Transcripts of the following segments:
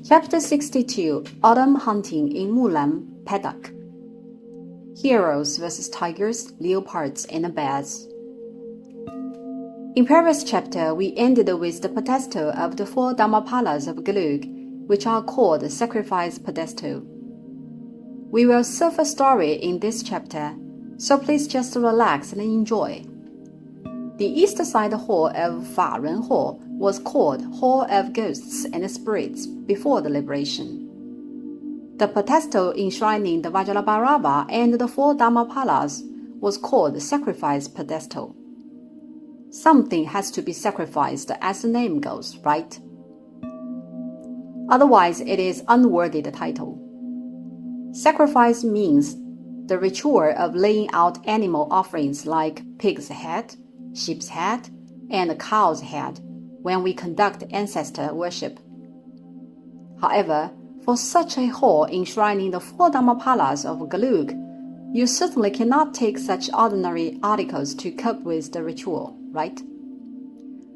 Chapter 62, Autumn Hunting in Mulan Paddock. Heroes versus tigers, leopards, and bears. In previous chapter, we ended with the pedestal of the four Dharmapalas of Gelug, which are called sacrifice pedestal. We will serve a story in this chapter, so please just relax and enjoy. The east side hall of Faren Hall was called Hall of Ghosts and Spirits before the liberation. The pedestal enshrining the Vajrabharava and the four Dharmapalas was called Sacrifice Pedestal. Something has to be sacrificed as the name goes, right? Otherwise, it is unworthy the title. Sacrifice means the ritual of laying out animal offerings like pig's head, sheep's head, and cow's head when we conduct ancestor worship. However, for such a hall enshrining the four Dharmapalas of Gelug, you certainly cannot take such ordinary articles to cope with the ritual, right?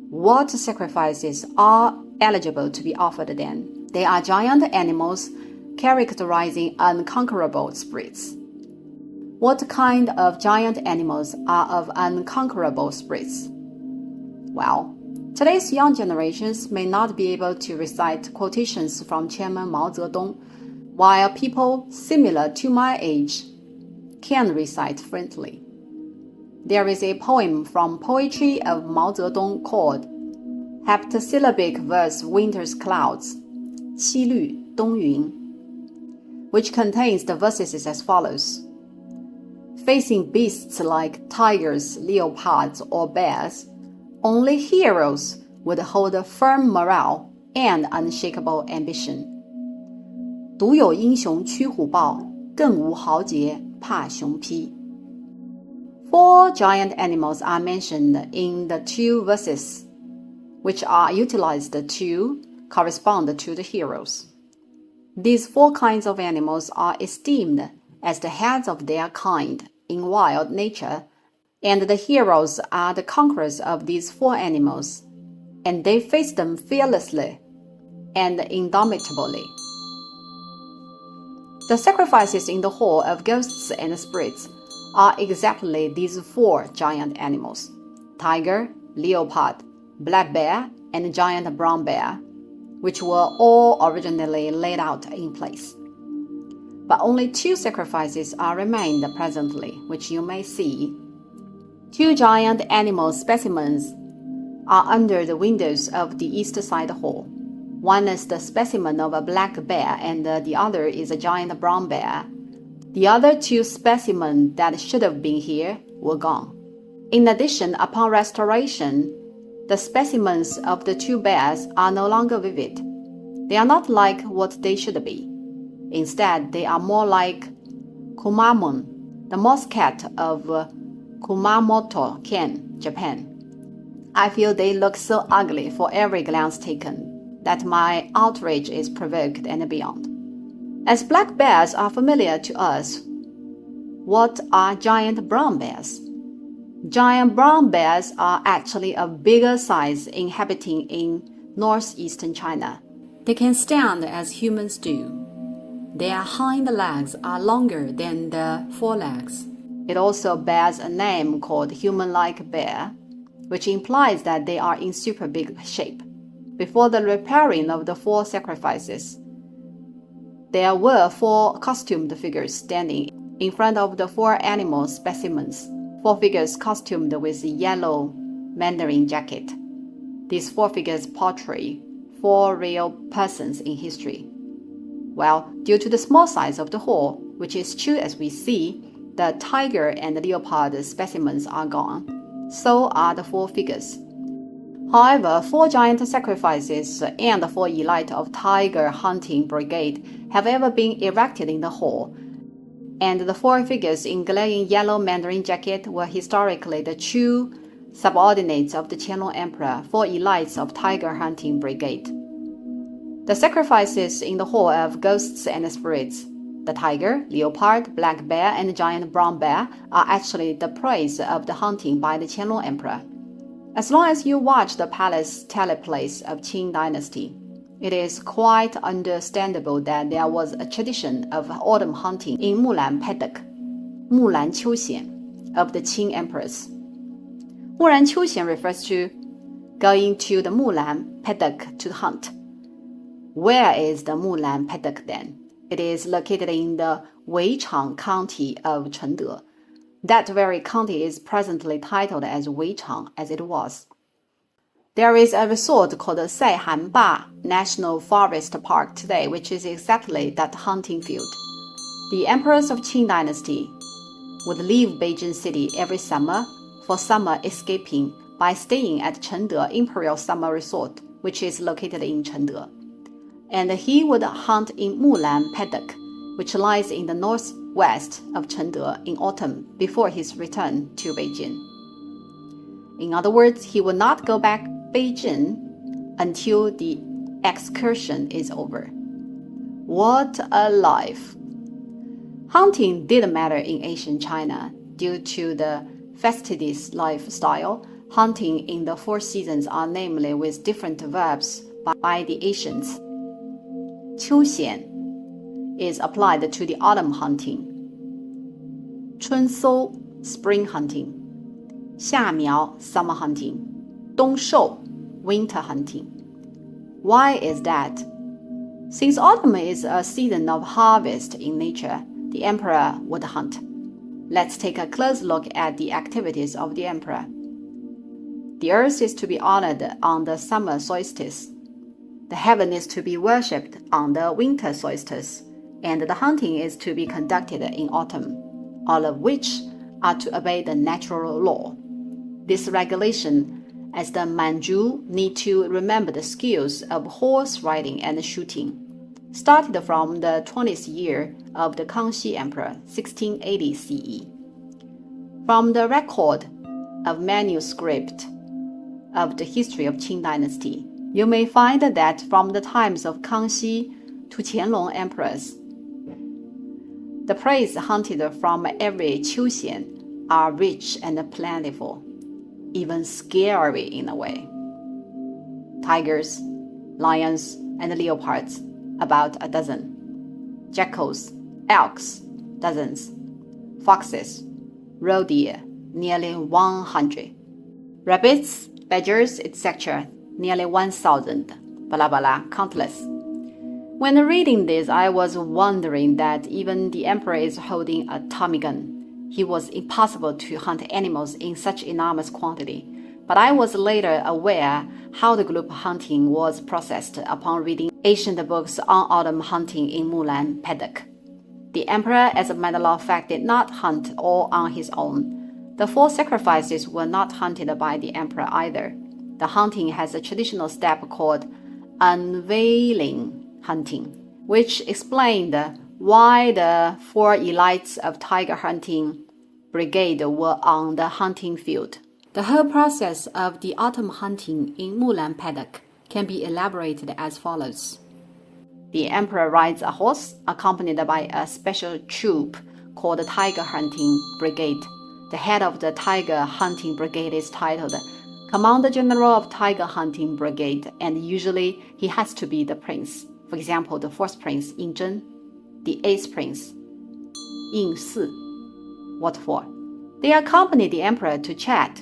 What sacrifices are eligible to be offered then? They are giant animals characterizing unconquerable spirits. What kind of giant animals are of unconquerable spirits? Well, today's young generations may not be able to recite quotations from Chairman Mao Zedong, while people similar to my age can recite fluently. There is a poem from Poetry of Mao Zedong called Heptasyllabic Verse Winter's Clouds, 七律冬云, which contains the verses as follows. Facing beasts like tigers, leopards, or bears, only heroes would hold a firm morale and unshakable ambition. 独有英雄驱虎豹，更无豪杰怕熊批. Four giant animals are mentioned in the two verses, which are utilized to correspond to the heroes. These four kinds of animals are esteemed as the heads of their kind in wild nature, and the heroes are the conquerors of these four animals, and they face them fearlessly and indomitably. The sacrifices in the hall of ghosts and spirits are exactly these four giant animals: tiger, leopard, black bear, and giant brown bear, which were all originally laid out in place. But only two sacrifices are remained presently, which you may see. Two giant animal specimens are under the windows of the east side hall. One is the specimen of a black bear, and the other is a giant brown bear. The other two specimens that should have been here were gone. In addition, upon restoration, the specimens of the two bears are no longer vivid. They are not like what they should be. Instead, they are more like Kumamon, the moss cat of Kumamoto Ken, Japan. I feel they look so ugly for every glance taken that my outrage is provoked and beyond. As black bears are familiar to us, what are giant brown bears? Giant brown bears are actually of bigger size, inhabiting in northeastern China. They can stand as humans do. Their hind legs are longer than the forelegs. It also bears a name called human-like bear, which implies that they are in super big shape. Before the repairing of the four sacrifices, there were four costumed figures standing in front of the four animal specimens, four figures costumed with a yellow mandarin jacket. These four figures portray four real persons in history. Well, due to the small size of the hall, which is true as we see, the tiger and the leopard specimens are gone. So are the four figures. However, four giant sacrifices and the four elite of tiger hunting brigade have ever been erected in the hall, and the four figures in glaring yellow mandarin jacket were historically the true subordinates of the Qianlong Emperor, four elites of tiger hunting brigade. The sacrifices in the hall of ghosts and spirits, the tiger, leopard, black bear, and giant brown bear, are actually the praise of the hunting by the Qianlong Emperor. As long as you watch the palace teleplays of Qing Dynasty, It is quite understandable that there was a tradition of autumn hunting in Mulan paddock, 木兰秋显, of the Qing emperors. 木兰秋显 refers to going to the Mulan paddock to hunt. Where is the Mulan paddock then? It is located in the Weichang County of Chengde. That very county is presently titled as Weichang, as it was. There is a resort called Saihanba National Forest Park today, which is exactly that hunting field. The emperors of Qing dynasty would leave Beijing city every summer for summer escaping by staying at Chengde Imperial Summer Resort, which is located in Chengde. And he would hunt in Mulan Paddock, which lies in the northwest of Chengde in autumn before his return to Beijing. In other words, he would not go back Beijing until the excursion is over. What a life! Hunting didn't matter in ancient China due to the fastidious lifestyle. Hunting in the 4 seasons are namely with different verbs by the ancients. 秋显 is applied to the autumn hunting. 春搜 spring hunting. 夏苗 summer hunting. 冬狩 winter hunting. Why is that? Since autumn is a season of harvest in nature, the emperor would hunt. Let's take a close look at the activities of the emperor. The earth is to be honored on the summer solstice. The heaven is to be worshipped on the winter solstice, and the hunting is to be conducted in autumn, all of which are to obey the natural law. This regulation, as the Manchu need to remember the skills of horse riding and shooting, started from the 20th year of the Kangxi Emperor, 1680 CE. From the record of manuscript of the history of Qing dynasty, you may find that from the times of Kangxi to Qianlong emperors, the prey hunted from every Qiuxian are rich and plentiful, even scary in a way. Tigers, lions, and leopards, about a dozen. Jackals, elks, dozens. Foxes, roe deer, nearly 100. Rabbits, badgers, etc., nearly 1,000. Blah blah blah, countless. When reading this, I was wondering that even the emperor is holding a Tommy gun. It was impossible to hunt animals in such enormous quantity. But I was later aware how the group hunting was processed upon reading ancient books on autumn hunting in Mulan Paddock. The emperor, as a matter of fact, did not hunt all on his own. The 4 sacrifices were not hunted by the emperor either. The hunting has a traditional step called unveiling hunting, which explained why the 4 elites of tiger hunting brigade were on the hunting field. The whole process of the autumn hunting in Mulan Paddock can be elaborated as follows. The emperor rides a horse accompanied by a special troop called the Tiger Hunting Brigade. The head of the Tiger Hunting Brigade is titled Commander General of Tiger Hunting Brigade, and usually he has to be the prince. For example, the 4th prince, Yin Zhen, the 8th prince, Yin Si. What for? They accompany the emperor to chat,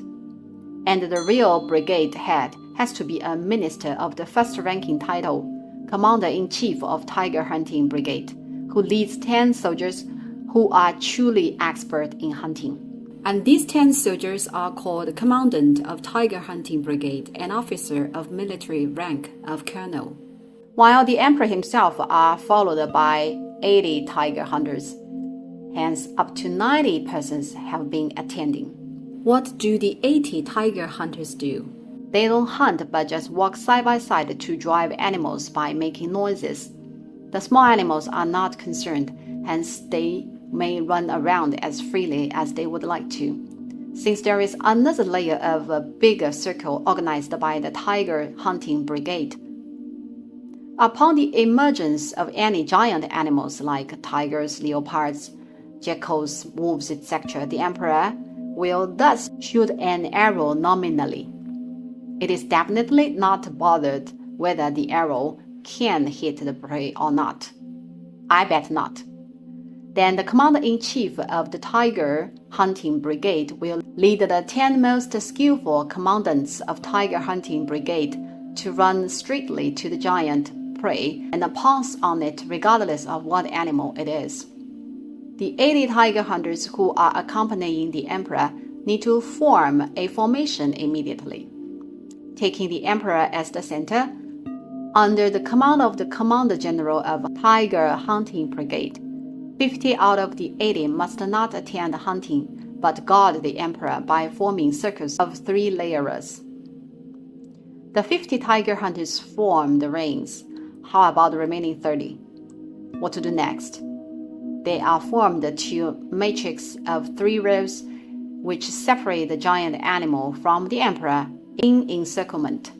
and the real brigade head has to be a minister of the 1st ranking title, Commander-in-Chief of Tiger Hunting Brigade, who leads 10 soldiers who are truly expert in hunting. And these 10 soldiers are called Commandant of Tiger Hunting Brigade and Officer of Military rank of Colonel, while the emperor himself are followed by 80 tiger hunters. Hence, up to 90 persons have been attending. What do the 80 tiger hunters do? They don't hunt but just walk side by side to drive animals by making noises. The small animals are not concerned, hence they may run around as freely as they would like to. Since there is another layer of a bigger circle organized by the Tiger Hunting Brigade. Upon the emergence of any giant animals like tigers, leopards, jackals, wolves, etc., the emperor will thus shoot an arrow nominally. It is definitely not bothered whether the arrow can hit the prey or not? I bet not. Then the commander-in-chief of the tiger hunting brigade will lead the 10 most skillful commandants of tiger hunting brigade to run straihtly to the giant prey and pounce on it regardless of what animal it is. The 80 tiger hunters who are accompanying the emperor need to form a formation immediately, taking the emperor as the center, under the command of the commander general of tiger hunting brigade. 50 out of the 80 must not attend hunting, but guard the emperor by forming circles of 3 layers. The 50 tiger hunters form the rings. How about the remaining 30? What to do next? They are formed to a matrix of 3 rows, which separate the giant animal from the emperor in encirclement.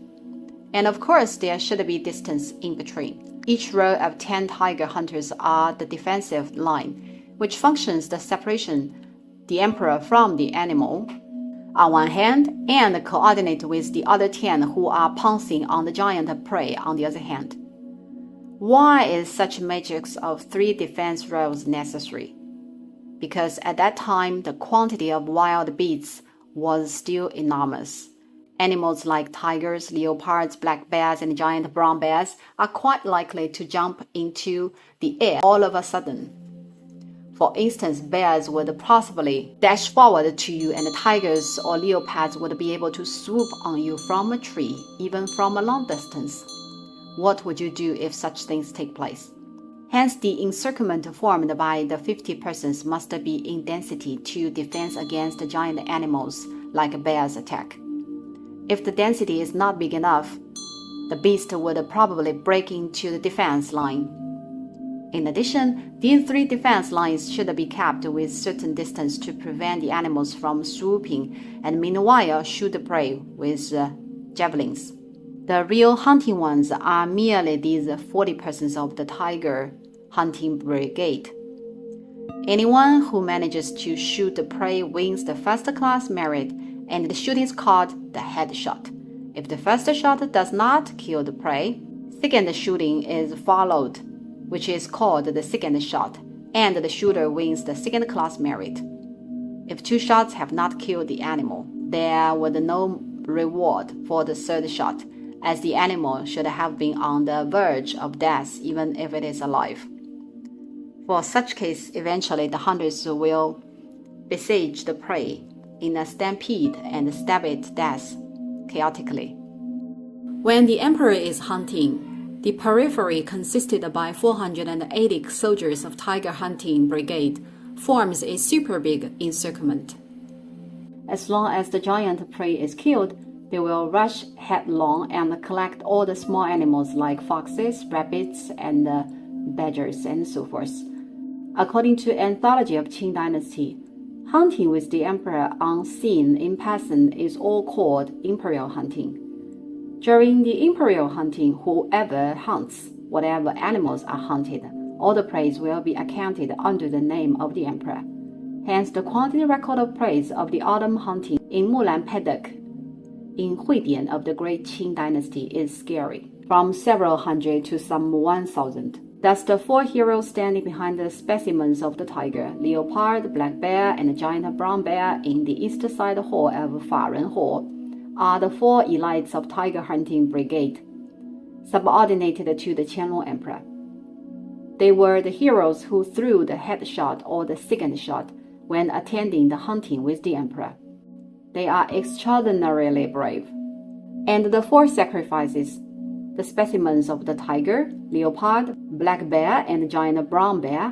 And of course, there should be distance in between. Each row of 10 tiger hunters are the defensive line, which functions the separation the emperor from the animal on one hand and coordinate with the other 10 who are pouncing on the giant prey on the other hand. Why is such a matrix of 3 defense rows necessary? Because at that time, the quantity of wild beasts was still enormous. Animals like tigers, leopards, black bears, and giant brown bears are quite likely to jump into the air all of a sudden. For instance, bears would possibly dash forward to you, and tigers or leopards would be able to swoop on you from a tree, even from a long distance. What would you do if such things take place? Hence, the encirclement formed by the 50 persons must be in density to defend against giant animals like bears' attack. If the density is not big enough, the beast would probably break into the defense line. In addition, these 3 defense lines should be kept with certain distance to prevent the animals from swooping and meanwhile shoot the prey with javelins. The real hunting ones are merely these 40 persons of the tiger hunting brigade. Anyone who manages to shoot the prey wins the first-class merit, and the shooting is called the headshot. If the first shot does not kill the prey, second shooting is followed, which is called the second shot, and the shooter wins the second-class merit. If 2 shots have not killed the animal, there was no reward for the third shot, as the animal should have been on the verge of death even if it is alive. For such case, eventually the hunters will besiege the prey in a stampede and stab it to death chaotically. When the emperor is hunting, the periphery consisted by 480 soldiers of tiger hunting brigade forms a super big encirclement. As long as the giant prey is killed, they will rush headlong and collect all the small animals like foxes, rabbits, and badgers, and so forth. According to anthology of Qing Dynasty, hunting with the emperor unseen in person is all called imperial hunting. During the imperial hunting, whoever hunts whatever animals are hunted, all the prey will be accounted under the name of the emperor. Hence, the quantity record of prey of the autumn hunting in Mulan Paddock in Huidian of the Great Qing Dynasty is scary, from several hundred to some 1,000. Thus, the 4 heroes standing behind the specimens of the tiger, leopard, black bear, and giant brown bear in the east side hall of Faren Hall are the 4 elites of tiger hunting brigade, subordinated to the Qianlong emperor. They were the heroes who threw the headshot or the second shot when attending the hunting with the emperor. They are extraordinarily brave. And the 4 sacrifices, the specimens of the tiger, leopard, black bear, and giant brown bear,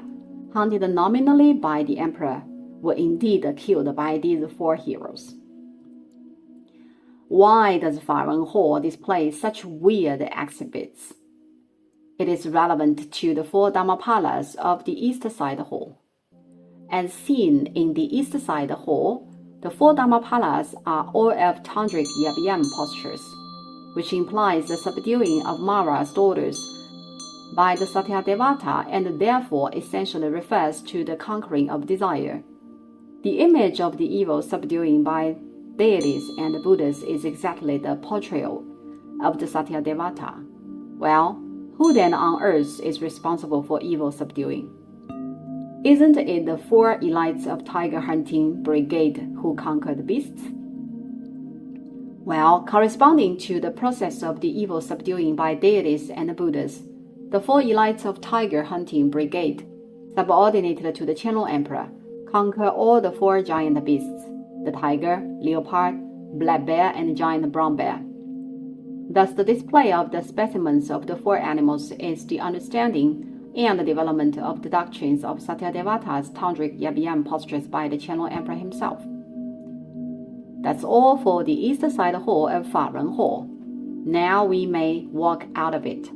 hunted nominally by the emperor, were indeed killed by these 4 heroes. Why does Faren Hall display such weird exhibits? It is relevant to the 4 Dhammapalas of the east side hall. As seen in the east side hall, the 4 Dhammapalas are all of tantric yab-yam postures, which implies the subduing of Mara's daughters by the Satyadevata and therefore essentially refers to the conquering of desire. The image of the evil subduing by deities and Buddhas is exactly the portrayal of the Satyadevata. Well, Who then on earth is responsible for evil subduing? Isn't it the 4 elites of tiger hunting brigade who conquered beasts? Well, corresponding to the process of the evil subduing by deities and Buddhas, the 4 elites of tiger hunting brigade, subordinated to the Qianlong Emperor, conquer all the 4 giant beasts, the tiger, leopard, black bear, and giant brown bear. Thus, the display of the specimens of the 4 animals is the understanding and the development of the doctrines of Satyadevata's tantric yab-yam postures by the Qianlong Emperor himself. That's all for the east side hall of Fa Ren Hall. Now we may walk out of it.